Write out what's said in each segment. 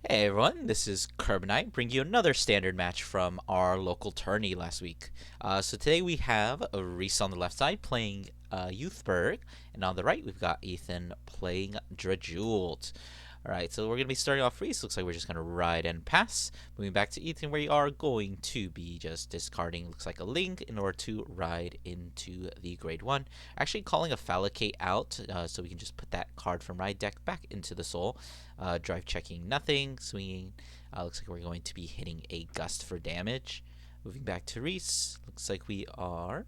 Hey everyone, this is Carbonite, bringing you another standard match from our local tourney last week. So today we have a Reese on the left side playing Youthberk, and on the right we've got Ethan playing Drajueld. Alright, so we're going to be starting off Reese. Looks like we're just going to ride and pass. Moving back to Ethan, where you are going to be just discarding, looks like a link, in order to ride into the grade 1. Actually calling a Phallicate out, so we can just put that card from ride deck back into the soul. Drive checking nothing, swinging. Looks like we're going to be hitting a gust for damage. Moving back to Reese, looks like we are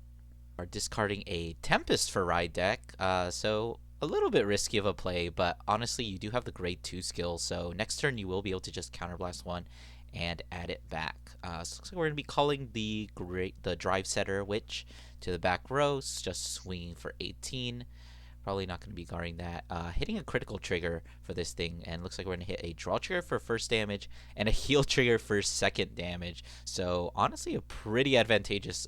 discarding a Tempest for ride deck. So a little bit risky of a play, but honestly, you do have the grade 2 skill, so next turn you will be able to just counterblast one and add it back. So looks like we're going to be calling the drive setter witch to the back row, just swinging for 18. Probably not going to be guarding that. Hitting a critical trigger for this thing, and looks like we're going to hit a draw trigger for first damage and a heal trigger for second damage. So honestly, a pretty advantageous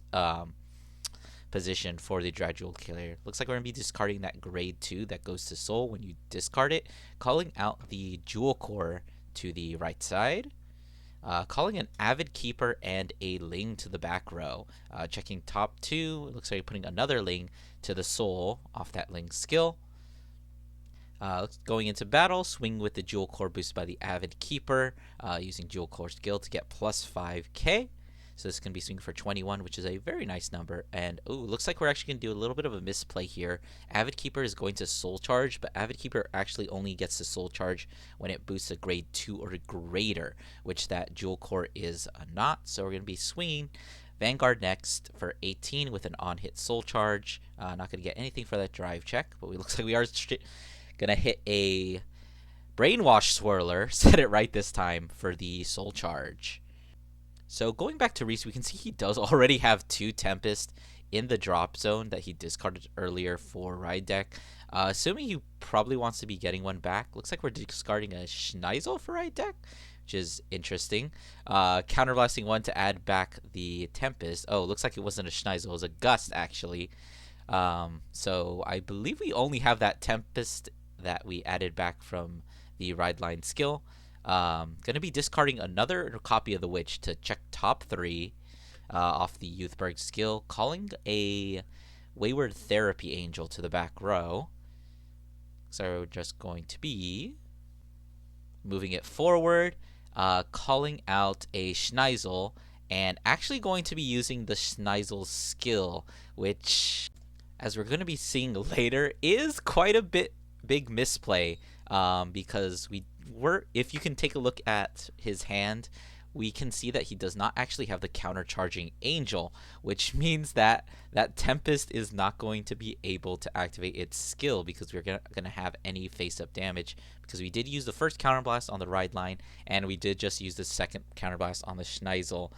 position for the Drajueld killer. Looks like we're going to be discarding that grade 2 that goes to soul when you discard it. Calling out the Jewel Core to the right side. Calling an Avid Keeper and a Ling to the back row. Checking top 2. It looks like you're putting another Ling to the soul off that Ling skill. Going into battle, swing with the Jewel Core boosted by the Avid Keeper, using Jewel Core skill to get plus 5k. So this is going to be swinging for 21, which is a very nice number. And ooh, looks like we're actually going to do a little bit of a misplay here. Avid Keeper is going to Soul Charge, but Avid Keeper actually only gets to Soul Charge when it boosts a grade 2 or greater, which that Jewel Core is not. So we're going to be swinging Vanguard next for 18 with an on-hit Soul Charge. Not going to get anything for that drive check, but it looks like we are going to hit a Brainwash Swirler, set it right this time for the Soul Charge. So going back to Reese, we can see he does already have 2 Tempest in the drop zone that he discarded earlier for ride deck. Assuming he probably wants to be getting one back. Looks like we're discarding a Schneisel for ride deck, which is interesting. Counterblasting one to add back the Tempest. Oh, looks like it wasn't a Schneisel, it was a Gust actually. So I believe we only have that Tempest that we added back from the ride line skill. Going to be discarding another copy of the Witch to check top 3 off the Youthberk skill. Calling a Wayward Therapy Angel to the back row. So we're just going to be moving it forward, calling out a Schneisel, and actually going to be using the Schneisel skill, which, as we're going to be seeing later, is quite a big misplay, because if you can take a look at his hand, we can see that he does not actually have the counter-charging angel, which means that that Tempest is not going to be able to activate its skill because we're going to have any face-up damage, because we did use the first counterblast on the ride line, and we did just use the second counterblast on the Schneisel,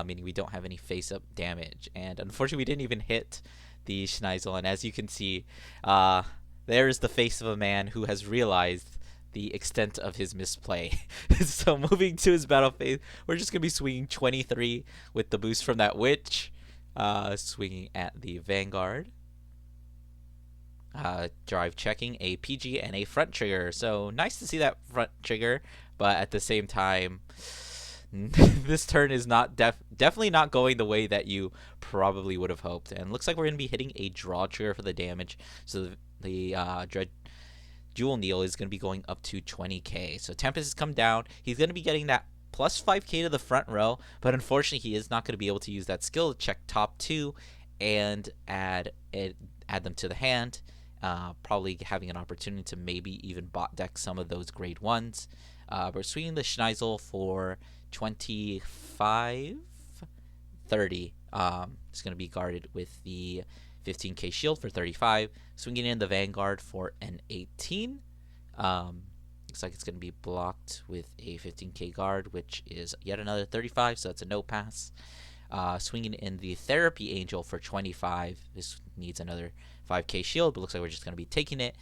meaning we don't have any face-up damage. And unfortunately, we didn't even hit the Schneisel, and as you can see, there is the face of a man who has realized the extent of his misplay. So moving to his battle phase, we're just going to be swinging 23 with the boost from that Witch. Swinging at the Vanguard. Drive checking a PG and a front trigger. So nice to see that front trigger, but at the same time, this turn is not definitely not going the way that you probably would have hoped. And looks like we're going to be hitting a draw trigger for the damage. So the Jewel Neal is going to be going up to 20k. So Tempest has come down. He's going to be getting that plus 5k to the front row, but unfortunately he is not going to be able to use that skill to check top 2 and add them to the hand. Probably having an opportunity to maybe even bot deck some of those grade 1s. We're swinging the Schneisel for 25, 30. It's going to be guarded with the 15k shield for 35. Swinging in the Vanguard for an 18. Looks like it's going to be blocked with a 15k guard, which is yet another 35, so that's a no pass. Swinging in the Therapy Angel for 25. This needs another 5k shield, but looks like we're just going to be taking it.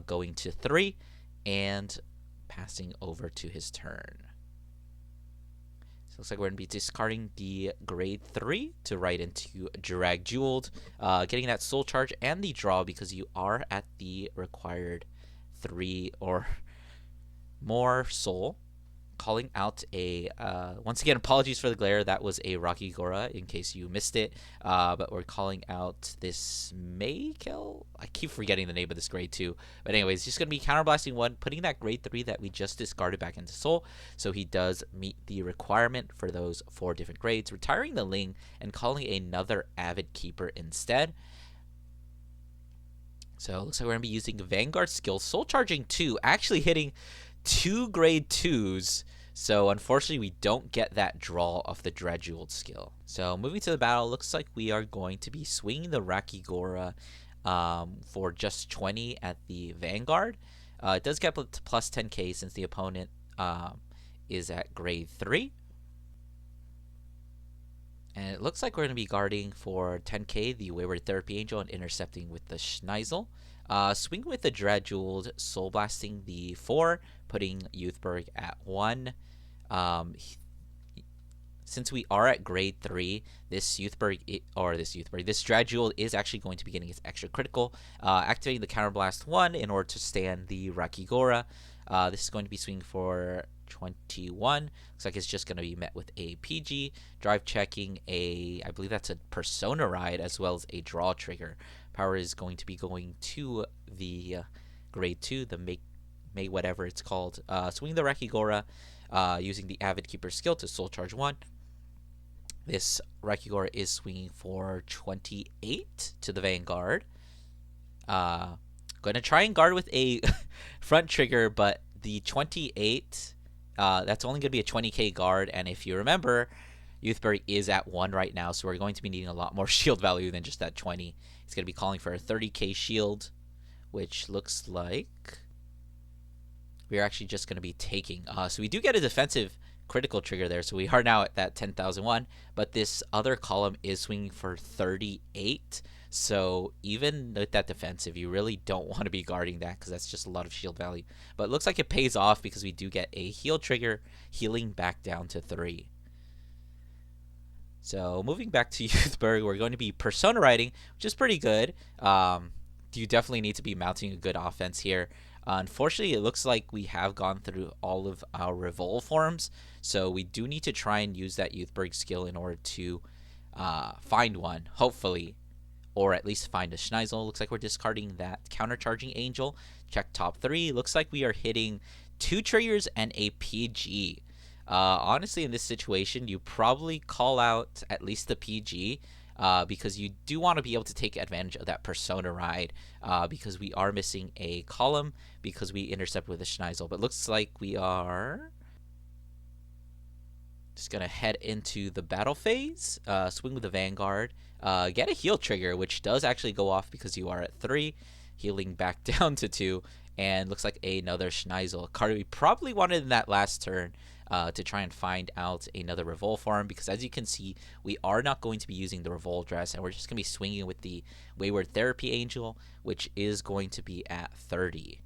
Going to 3 and passing over to his turn. Looks like we're going to be discarding the grade 3 to right into Drajueld, getting that soul charge and the draw because you are at the required 3 or more soul calling out a once again, apologies for the glare. That was a Rocky Gora in case you missed it. But we're calling out this Maykel. I keep forgetting the name of this grade 2. But anyways, just gonna be counterblasting 1, putting that grade 3 that we just discarded back into Soul, so he does meet the requirement for those 4 different grades, retiring the Ling and calling another Avid Keeper instead. So it looks like we're gonna be using Vanguard skill, Soul Charging 2, actually hitting 2 grade 2s. So unfortunately, we don't get that draw of the Drajueld skill. So moving to the battle, looks like we are going to be swinging the Rakigora for just 20 at the Vanguard. It does get to plus 10k since the opponent is at grade 3. And it looks like we're going to be guarding for 10k the Wayward Therapy Angel and intercepting with the Schneisel. Swing with the Drajueld, Soul Blasting the 4, putting Youthberk at 1. Since we are at grade 3, this Drajueld is actually going to be getting its extra critical, activating the Counterblast 1 in order to stand the Rakigora. This is going to be swinging for 21. Looks like it's just going to be met with a PG, drive checking I believe that's a Persona Ride, as well as a draw trigger. Power is going to be going to the grade 2, the May whatever it's called. Swing the Rakigora, using the Avid Keeper skill to Soul Charge 1. This Rakigora is swinging for 28 to the Vanguard. Going to try and guard with a front trigger, but the 28, that's only going to be a 20k guard, and if you remember, Youthberk is at 1 right now, so we're going to be needing a lot more shield value than just that 20. He's going to be calling for a 30k shield, which looks like we're actually just going to be taking. So we do get a defensive critical trigger there, so we are now at that 10,001, but this other column is swinging for 38. So even with that defensive, you really don't want to be guarding that because that's just a lot of shield value. But it looks like it pays off because we do get a heal trigger, healing back down to 3. So moving back to Youthberk, we're going to be Persona Riding, which is pretty good. You definitely need to be mounting a good offense here. Unfortunately, it looks like we have gone through all of our Revolve forms, so we do need to try and use that Youthberk skill in order to find one, hopefully, or at least find a Schneisel. Looks like we're discarding that Countercharging Angel. Check top 3. Looks like we are hitting 2 triggers and a PG. Honestly, in this situation, you probably call out at least the PG, because you do want to be able to take advantage of that Persona Ride, because we are missing a column because we intercept with a Schneisel. But looks like we are just going to head into the battle phase, swing with the Vanguard, get a heal trigger, which does actually go off because you are at 3, healing back down to 2, and looks like another Schneisel, a card we probably wanted in that last turn, to try and find out another Revolve form, because as you can see, we are not going to be using the Revolve dress, and we're just going to be swinging with the Wayward Therapy Angel, which is going to be at 30.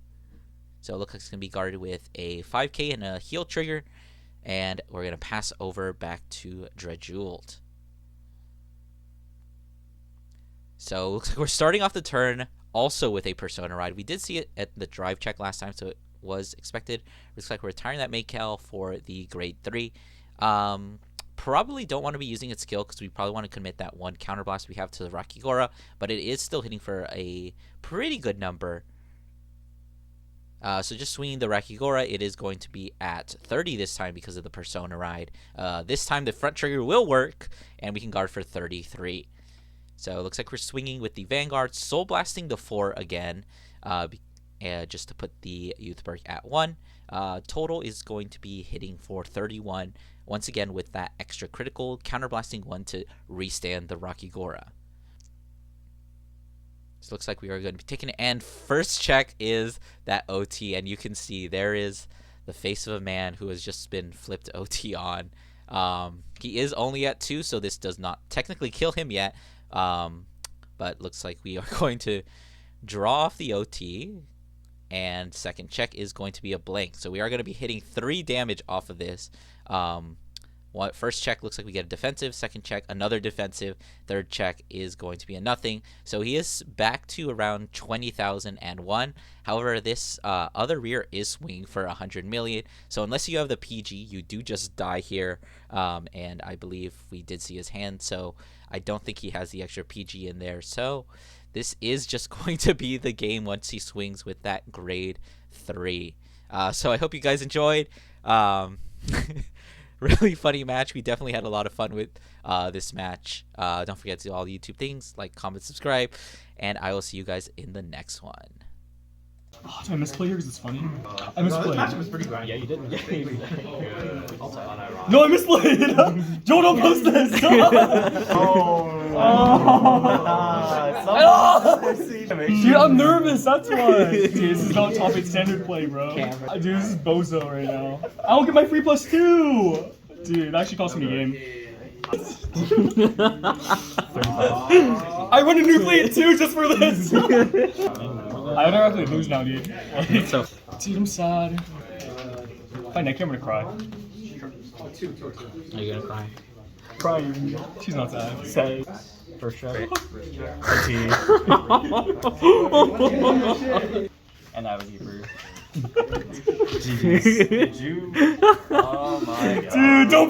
So it looks like it's going to be guarded with a 5k and a heal trigger, and we're going to pass over back to Drajueld. So it looks like we're starting off the turn also with a Persona Ride. We did see it at the drive check last time, so it was expected. Looks like we're retiring that Maykel for the grade 3. Probably don't want to be using its skill because we probably want to commit that 1 counterblast we have to the Rakigora, but it is still hitting for a pretty good number. So just swinging the Rakigora, it is going to be at 30 this time because of the Persona Ride. This time the front trigger will work, and we can guard for 33. So it looks like we're swinging with the Vanguard, Soul Blasting the 4 again, just to put the Youthberk at 1. Total is going to be hitting for 31, once again with that extra critical, counterblasting 1 to restand the Rakigora. So it looks like we are going to be taking it, and first check is that OT, and you can see there is the face of a man who has just been flipped OT on. He is only at 2, so this does not technically kill him yet, but looks like we are going to draw off the OT, and second check is going to be a blank. So we are going to be hitting 3 damage off of this. First check looks like we get a defensive. Second check, another defensive. Third check is going to be a nothing. So he is back to around 20,001. However, this other rear is swinging for 100 million. So unless you have the PG, you do just die here. And I believe we did see his hand. So I don't think he has the extra PG in there. So this is just going to be the game once he swings with that grade 3. So I hope you guys enjoyed. Really funny match. We definitely had a lot of fun with this match. Don't forget to do all the YouTube things, like, comment, subscribe, and I will see you guys in the next one. Oh, did I misplay here because it's funny? I misplayed. This match was pretty good. Yeah, you did. No, I misplayed! Joe, don't post this! Dude, I'm nervous, that's why. Dude, this is not top 8 standard play, bro. Dude, this is bozo right now. I don't get my free +2! Dude, it actually cost me the game. I run a nucleate too just for this! I don't actually lose now, dude. Dude, I'm sad. If I neck you, I'm gonna cry. Are you gonna cry? Crying. She's not sad. Say. First shot. And I was Hebrew. GG's. Did you? Oh my god. Dude, don't